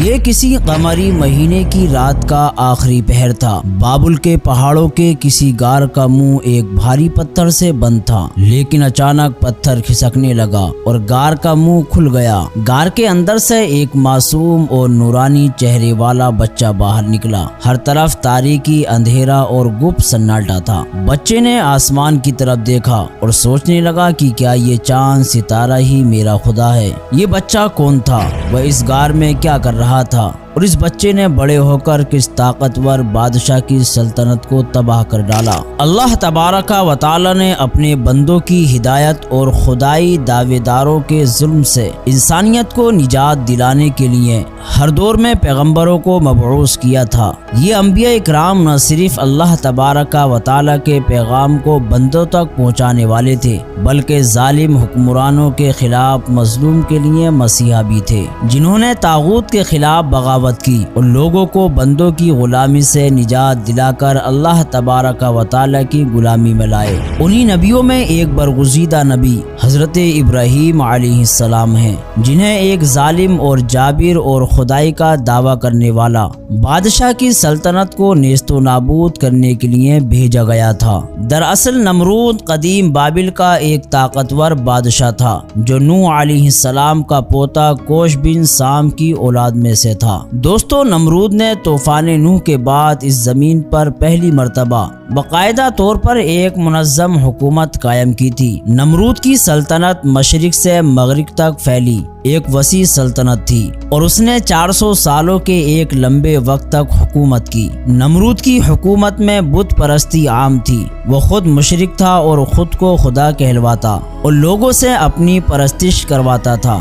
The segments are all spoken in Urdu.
یہ کسی قمری مہینے کی رات کا آخری پہر تھا۔ بابل کے پہاڑوں کے کسی غار کا منہ ایک بھاری پتھر سے بند تھا، لیکن اچانک پتھر کھسکنے لگا اور غار کا منہ کھل گیا۔ غار کے اندر سے ایک معصوم اور نورانی چہرے والا بچہ باہر نکلا۔ ہر طرف تاریکی، اندھیرا اور گپ سناٹا تھا۔ بچے نے آسمان کی طرف دیکھا اور سوچنے لگا کہ کیا یہ چاند ستارہ ہی میرا خدا ہے؟ یہ بچہ کون تھا؟ وہ اس غار میں کیا کر رہا تھا؟ اور اس بچے نے بڑے ہو کر کس طاقتور بادشاہ کی سلطنت کو تباہ کر ڈالا؟ اللہ تبارک و تعالی نے اپنے بندوں کی ہدایت اور خدائی دعوے داروں کے ظلم سے انسانیت کو نجات دلانے کے لیے ہر دور میں پیغمبروں کو مبعوث کیا تھا۔ یہ انبیاء اکرام نہ صرف اللہ تبارک و تعالی کے پیغام کو بندوں تک پہنچانے والے تھے، بلکہ ظالم حکمرانوں کے خلاف مظلوم کے لیے مسیحا بھی تھے، جنہوں نے طاغوت کے خلاف بغاوت کی اور لوگوں کو بندوں کی غلامی سے نجات دلا کر اللہ تبارک و تعالی کی غلامی میں لائے۔ انہی نبیوں میں ایک برگزیدہ نبی حضرت ابراہیم علیہ السلام ہیں، جنہیں ایک ظالم اور جابر اور خدائی کا دعویٰ کرنے والا بادشاہ کی سلطنت کو نیست و نابود کرنے کے لیے بھیجا گیا تھا۔ دراصل نمرود قدیم بابل کا ایک طاقتور بادشاہ تھا، جو نوح علیہ السلام کا پوتا کوش بن سام کی اولاد میں سے تھا۔ دوستو، نمرود نے طوفان نوح کے بعد اس زمین پر پہلی مرتبہ باقاعدہ طور پر ایک منظم حکومت قائم کی تھی۔ نمرود کی سلطنت مشرق سے مغرب تک پھیلی ایک وسیع سلطنت تھی اور اس نے 400 سالوں کے ایک لمبے وقت تک حکومت کی۔ نمرود کی حکومت میں بت پرستی عام تھی۔ وہ خود مشرک تھا اور خود کو خدا کہلواتا اور لوگوں سے اپنی پرستش کرواتا تھا۔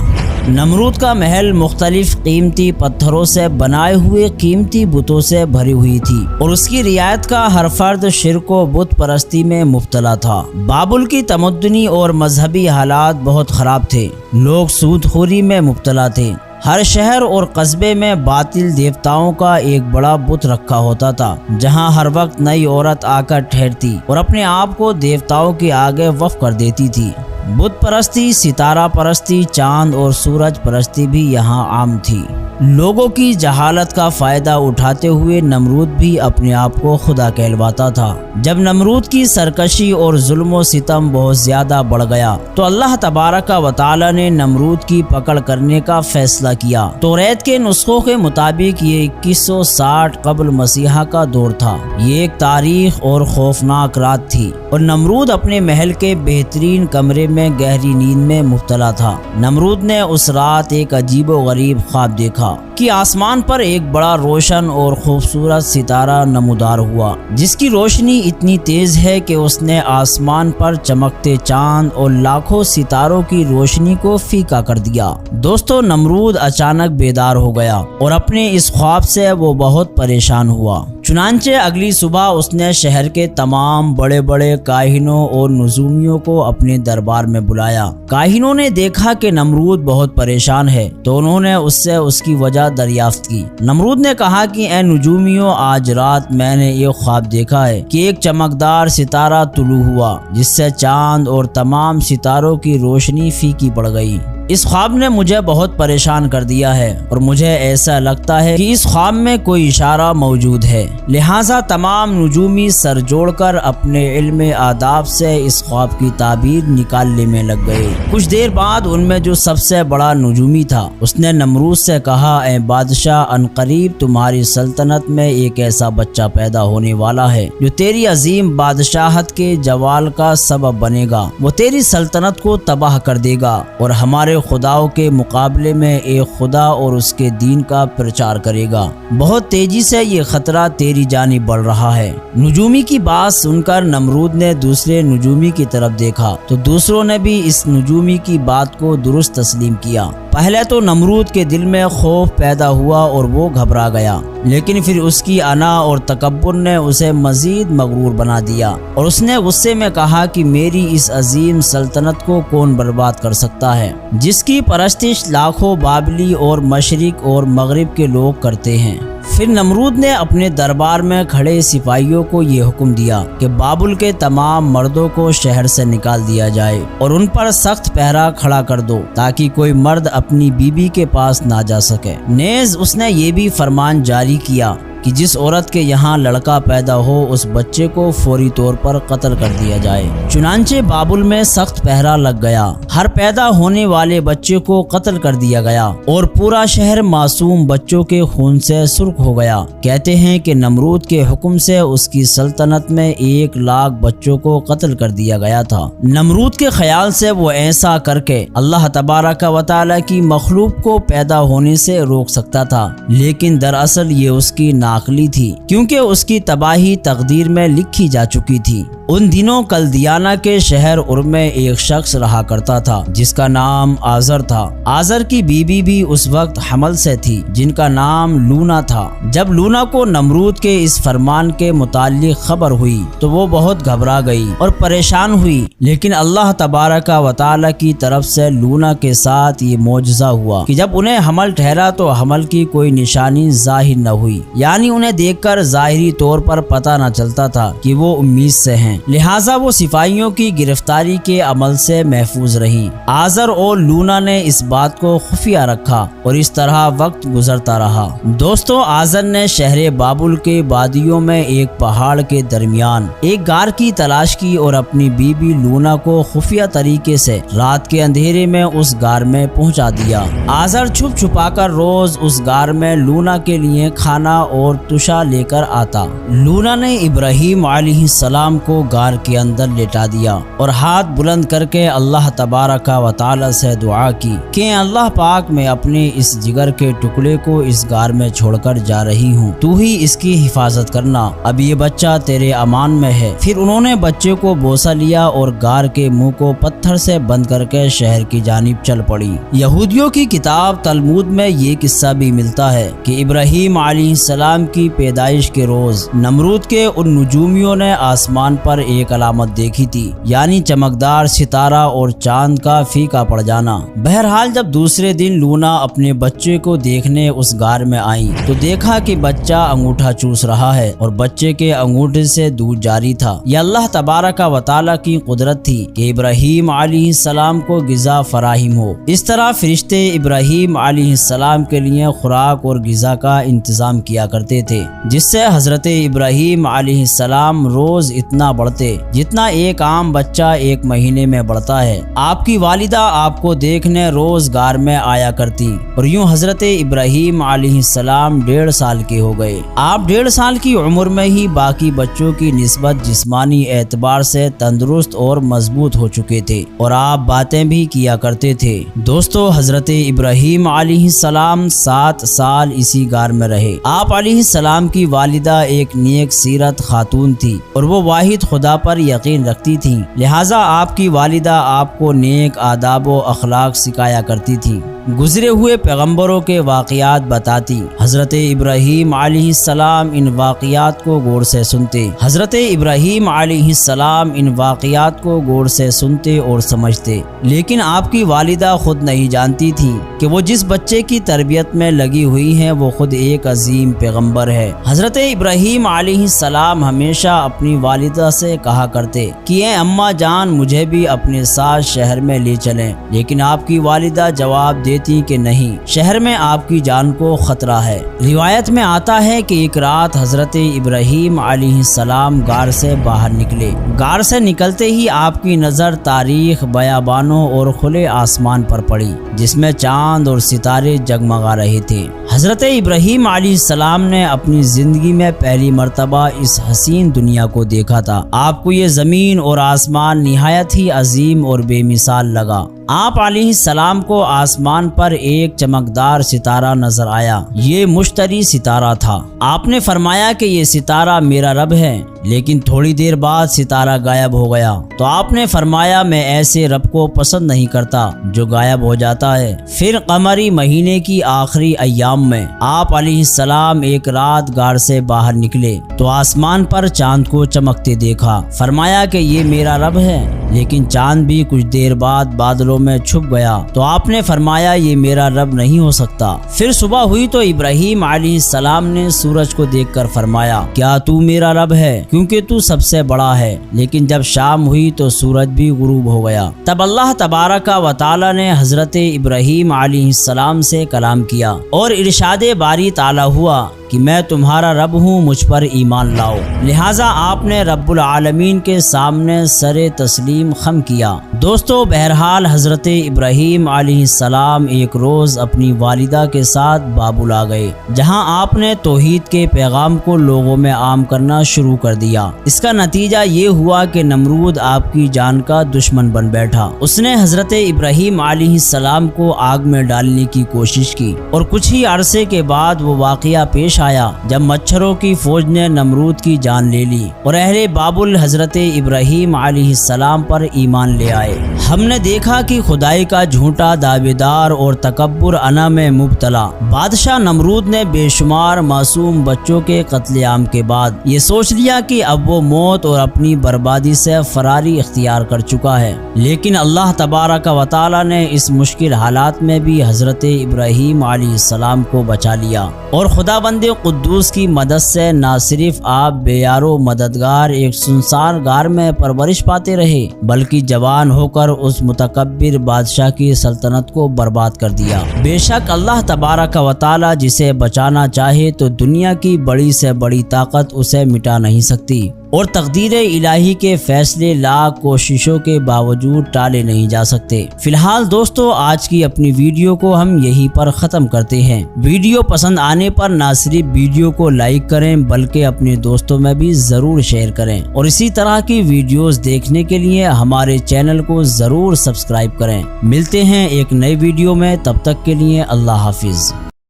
نمرود کا محل مختلف قیمتی پتھروں سے بنائے ہوئے قیمتی بتوں سے بھری ہوئی تھی اور اس کی رعایت کا ہر فرد شرک و بت پرستی میں مبتلا تھا۔ بابل کی تمدنی اور مذہبی حالات بہت خراب تھے۔ لوگ سود خوری میں مبتلا تھے۔ ہر شہر اور قصبے میں باطل دیوتاؤں کا ایک بڑا بت رکھا ہوتا تھا، جہاں ہر وقت نئی عورت آ کر ٹھہرتی اور اپنے آپ کو دیوتاؤں کے آگے وقف کر دیتی تھی۔ بت پرستی، ستارہ پرستی، چاند اور سورج پرستی بھی یہاں عام تھی۔ لوگوں کی جہالت کا فائدہ اٹھاتے ہوئے نمرود بھی اپنے آپ کو خدا کہلواتا تھا۔ جب نمرود کی سرکشی اور ظلم و ستم بہت زیادہ بڑھ گیا تو اللہ تبارک و تعالی نے نمرود کی پکڑ کرنے کا فیصلہ کیا۔ توریت کے نسخوں کے مطابق یہ 2160 قبل مسیحا کا دور تھا۔ یہ ایک تاریخ اور خوفناک رات تھی اور نمرود اپنے محل کے بہترین کمرے میں گہری نیند میں مبتلا تھا۔ نمرود نے اس رات ایک عجیب و غریب خواب دیکھا کہ آسمان پر ایک بڑا روشن اور خوبصورت ستارہ نمودار ہوا، جس کی روشنی اتنی تیز ہے کہ اس نے آسمان پر چمکتے چاند اور لاکھوں ستاروں کی روشنی کو پھیکا کر دیا۔ دوستو، نمرود اچانک بیدار ہو گیا اور اپنے اس خواب سے وہ بہت پریشان ہوا۔ چنانچہ اگلی صبح اس نے شہر کے تمام بڑے بڑے کاہنوں اور نجومیوں کو اپنے دربار میں بلایا۔ کاہنوں نے دیکھا کہ نمرود بہت پریشان ہے تو انہوں نے اس سے اس کی وجہ دریافت کی۔ نمرود نے کہا کہ اے نجومیوں، آج رات میں نے یہ خواب دیکھا ہے کہ ایک چمکدار ستارہ طلوع ہوا، جس سے چاند اور تمام ستاروں کی روشنی پھیکی پڑ گئی۔ اس خواب نے مجھے بہت پریشان کر دیا ہے اور مجھے ایسا لگتا ہے کہ اس خواب میں کوئی اشارہ موجود ہے۔ لہٰذا تمام نجومی سر جوڑ کر اپنے علم آداب سے اس خواب کی تعبیر نکالنے میں لگ گئے۔ کچھ دیر بعد ان میں جو سب سے بڑا نجومی تھا، اس نے نمرود سے کہا، اے بادشاہ، عنقریب تمہاری سلطنت میں ایک ایسا بچہ پیدا ہونے والا ہے جو تیری عظیم بادشاہت کے زوال کا سبب بنے گا۔ وہ تیری سلطنت کو تباہ کر دے گا اور ہمارے خداؤں کے مقابلے میں ایک خدا اور اس کے دین کا پرچار کرے گا۔ بہت تیزی سے یہ خطرہ تیری جانب بڑھ رہا ہے۔ نجومی کی بات سن کر نمرود نے دوسرے نجومی کی طرف دیکھا تو دوسروں نے بھی اس نجومی کی بات کو درست تسلیم کیا۔ پہلے تو نمرود کے دل میں خوف پیدا ہوا اور وہ گھبرا گیا، لیکن پھر اس کی انا اور تکبر نے اسے مزید مغرور بنا دیا اور اس نے غصے میں کہا کہ میری اس عظیم سلطنت کو کون برباد کر سکتا ہے، جس کی پرستش لاکھوں بابلی اور مشرق اور مغرب کے لوگ کرتے ہیں۔ پھر نمرود نے اپنے دربار میں کھڑے سپاہیوں کو یہ حکم دیا کہ بابل کے تمام مردوں کو شہر سے نکال دیا جائے اور ان پر سخت پہرا کھڑا کر دو تاکہ کوئی مرد اپنی بیوی کے پاس نہ جا سکے۔ نیز اس نے یہ بھی فرمان جاری کیا کہ جس عورت کے یہاں لڑکا پیدا ہو اس بچے کو فوری طور پر قتل کر دیا جائے۔ چنانچہ بابل میں سخت پہرا لگ گیا، ہر پیدا ہونے والے بچے کو قتل کر دیا گیا اور پورا شہر معصوم بچوں کے خون سے سرخ ہو گیا۔ کہتے ہیں کہ نمرود کے حکم سے اس کی سلطنت میں 1,00,000 بچوں کو قتل کر دیا گیا تھا۔ نمرود کے خیال سے وہ ایسا کر کے اللہ تبارک و تعالی کی مخلوق کو پیدا ہونے سے روک سکتا تھا، لیکن دراصل یہ اس کی ناقلی تھی، کیونکہ اس کی تباہی تقدیر میں لکھی جا چکی تھی۔ ان دنوں کلدیانہ کے شہر ار میں ایک شخص رہا کرتا تھا جس کا نام آزر تھا۔ آزر کی بیوی بھی اس وقت حمل سے تھی جن کا نام لونا تھا۔ جب لونا کو نمرود کے اس فرمان کے متعلق خبر ہوئی تو وہ بہت گھبرا گئی اور پریشان ہوئی، لیکن اللہ تبارک و تعالی کی طرف سے لونا کے ساتھ یہ معجزہ ہوا کہ جب انہیں حمل ٹھہرا تو حمل کی کوئی نشانی ظاہر نہ ہوئی، یعنی انہیں دیکھ کر ظاہری طور پر پتہ نہ چلتا تھا کہ وہ امید سے ہیں، لہٰذا وہ سپاہیوں کی گرفتاری کے عمل سے محفوظ رہیں۔ آزر اور لونا نے اس بات کو خفیہ رکھا اور اس طرح وقت گزرتا رہا۔ دوستوں، آزر نے شہر بابل کے وادیوں میں ایک پہاڑ کے درمیان ایک غار کی تلاش کی اور اپنی بیوی لونا کو خفیہ طریقے سے رات کے اندھیرے میں اس غار میں پہنچا دیا۔ آزر چھپ چھپا کر روز اس غار میں لونا کے لیے کھانا اور تشا لے کر آتا۔ لونا نے ابراہیم علیہ السلام کو غار کے اندر لٹا دیا اور ہاتھ بلند کر کے اللہ تبارک و تعالی سے دعا کی کہ اللہ پاک، میں اپنے اس جگر کے ٹکڑے کو اس غار میں چھوڑ کر جا رہی ہوں، تو ہی اس کی حفاظت کرنا، اب یہ بچہ تیرے امان میں ہے۔ پھر انہوں نے بچے کو بوسہ لیا اور غار کے منہ کو پتھر سے بند کر کے شہر کی جانب چل پڑی۔ یہودیوں کی کتاب تلمود میں یہ قصہ بھی ملتا ہے کہ ابراہیم علیہ السلام کی پیدائش کے روز نمرود کے ان نجومیوں نے آسمان پر ایک علامت دیکھی تھی، یعنی چمکدار ستارہ اور چاند کا پھیکا پڑ جانا۔ بہرحال جب دوسرے دن لونا اپنے بچے کو دیکھنے اس غار میں آئی تو دیکھا کہ بچہ انگوٹھا چوس رہا ہے اور بچے کے انگوٹھے سے دودھ جاری تھا۔ یہ اللہ تبارک و تعالی کی قدرت تھی کہ ابراہیم علیہ السلام کو غذا فراہم ہو۔ اس طرح فرشتے ابراہیم علیہ السلام کے لیے خوراک اور غذا کا انتظام کیا کرتے تھے، جس سے حضرت ابراہیم علیہ السلام روز اتنا بڑھتے جتنا ایک عام بچہ 1 مہینے میں بڑھتا ہے۔ آپ کی والدہ آپ کو دیکھنے روز غار میں آیا کرتی اور یوں حضرت ابراہیم علیہ السلام 1.5 سال کے ہو گئے۔ آپ 1.5 سال کی عمر میں ہی باقی بچوں کی نسبت جسمانی اعتبار سے تندرست اور مضبوط ہو چکے تھے اور آپ باتیں بھی کیا کرتے تھے۔ دوستو، حضرت ابراہیم علیہ السلام 7 سال اسی غار میں رہے۔ آپ علیہ السلام کی والدہ ایک نیک سیرت خاتون تھی اور وہ واحد خدا پر یقین رکھتی تھیں، لہٰذا آپ کی والدہ آپ کو نیک آداب و اخلاق سکھایا کرتی تھی۔ گزرے ہوئے پیغمبروں کے واقعات بتاتی۔ حضرت ابراہیم علیہ السلام ان واقعات کو غور سے سنتے۔ حضرت ابراہیم علیہ السلام ان واقعات کو غور سے سنتے اور سمجھتے، لیکن آپ کی والدہ خود نہیں جانتی تھی کہ وہ جس بچے کی تربیت میں لگی ہوئی ہیں وہ خود ایک عظیم پیغمبر ہے۔ حضرت ابراہیم علیہ السلام ہمیشہ اپنی والدہ سے کہا کرتے کہ اے اماں جان، مجھے بھی اپنے ساتھ شہر میں لے چلیں، لیکن آپ کی والدہ جواب دیتی کہ نہیں، شہر میں آپ کی جان کو خطرہ ہے۔ روایت میں آتا ہے کہ ایک رات حضرت ابراہیم علیہ السلام غار سے باہر نکلے۔ غار سے نکلتے ہی آپ کی نظر تاریخ، بیابانوں اور کھلے آسمان پر پڑی جس میں چاند اور ستارے جگمگا رہے تھے۔ حضرت ابراہیم علیہ السلام نے اپنی زندگی میں پہلی مرتبہ اس حسین دنیا کو دیکھا تھا۔ آپ کو یہ زمین اور آسمان نہایت ہی عظیم اور بے مثال لگا۔ آپ علیہ السلام کو آسمان پر ایک چمکدار ستارہ نظر آیا۔ یہ مشتری ستارہ تھا۔ آپ نے فرمایا کہ یہ ستارہ میرا رب ہے، لیکن تھوڑی دیر بعد ستارہ غائب ہو گیا تو آپ نے فرمایا میں ایسے رب کو پسند نہیں کرتا جو غائب ہو جاتا ہے۔ پھر قمری مہینے کی آخری ایام میں آپ علیہ السلام ایک رات غار سے باہر نکلے تو آسمان پر چاند کو چمکتے دیکھا۔ فرمایا کہ یہ میرا رب ہے، لیکن چاند بھی کچھ دیر بعد بادلوں میں چھپ گیا تو آپ نے فرمایا یہ میرا رب نہیں ہو سکتا۔ پھر صبح ہوئی تو ابراہیم علیہ السلام نے سورج کو دیکھ کر فرمایا کیا تو میرا رب ہے، کیونکہ تو سب سے بڑا ہے۔ لیکن جب شام ہوئی تو سورج بھی غروب ہو گیا۔ تب اللہ تبارک و تعالی نے حضرت ابراہیم علیہ السلام سے کلام کیا اور ارشاد باری تعالی ہوا کہ میں تمہارا رب ہوں، مجھ پر ایمان لاؤ۔ لہٰذا آپ نے رب العالمین کے سامنے سر تسلیم خم کیا۔ دوستو، بہرحال حضرت ابراہیم علیہ السلام ایک روز اپنی والدہ کے ساتھ بابل آ گئے، جہاں آپ نے توحید کے پیغام کو لوگوں میں عام کرنا شروع کر دیا۔ اس کا نتیجہ یہ ہوا کہ نمرود آپ کی جان کا دشمن بن بیٹھا۔ اس نے حضرت ابراہیم علیہ السلام کو آگ میں ڈالنے کی کوشش کی اور کچھ ہی عرصے کے بعد وہ واقعہ پیش آیا جب مچھروں کی فوج نے نمرود کی جان لے لی اور اہل بابل حضرت ابراہیم علیہ السلام پر ایمان لے آئے۔ ہم نے دیکھا کہ خدائی کا جھوٹا دعویدار اور تکبر انا میں مبتلا بادشاہ نمرود نے بے شمار معصوم بچوں کے قتل عام کے بعد یہ سوچ لیا کہ اب وہ موت اور اپنی بربادی سے فراری اختیار کر چکا ہے، لیکن اللہ تبارک و تعالی نے اس مشکل حالات میں بھی حضرت ابراہیم علیہ السلام کو بچا لیا اور خدا بند قدوس کی مدد سے نہ صرف آپ بے یار و مددگار ایک سنسار غار میں پرورش پاتے رہے، بلکہ جوان ہو کر اس متکبر بادشاہ کی سلطنت کو برباد کر دیا۔ بے شک اللہ تبارک و تعالی جسے بچانا چاہے تو دنیا کی بڑی سے بڑی طاقت اسے مٹا نہیں سکتی، اور تقدیر الہی کے فیصلے لاکھ کوششوں کے باوجود ٹالے نہیں جا سکتے۔ فی الحال دوستو، آج کی اپنی ویڈیو کو ہم یہیں پر ختم کرتے ہیں۔ ویڈیو پسند آنے پر نہ صرف ویڈیو کو لائک کریں بلکہ اپنے دوستوں میں بھی ضرور شیئر کریں، اور اسی طرح کی ویڈیوز دیکھنے کے لیے ہمارے چینل کو ضرور سبسکرائب کریں۔ ملتے ہیں ایک نئی ویڈیو میں، تب تک کے لیے اللہ حافظ۔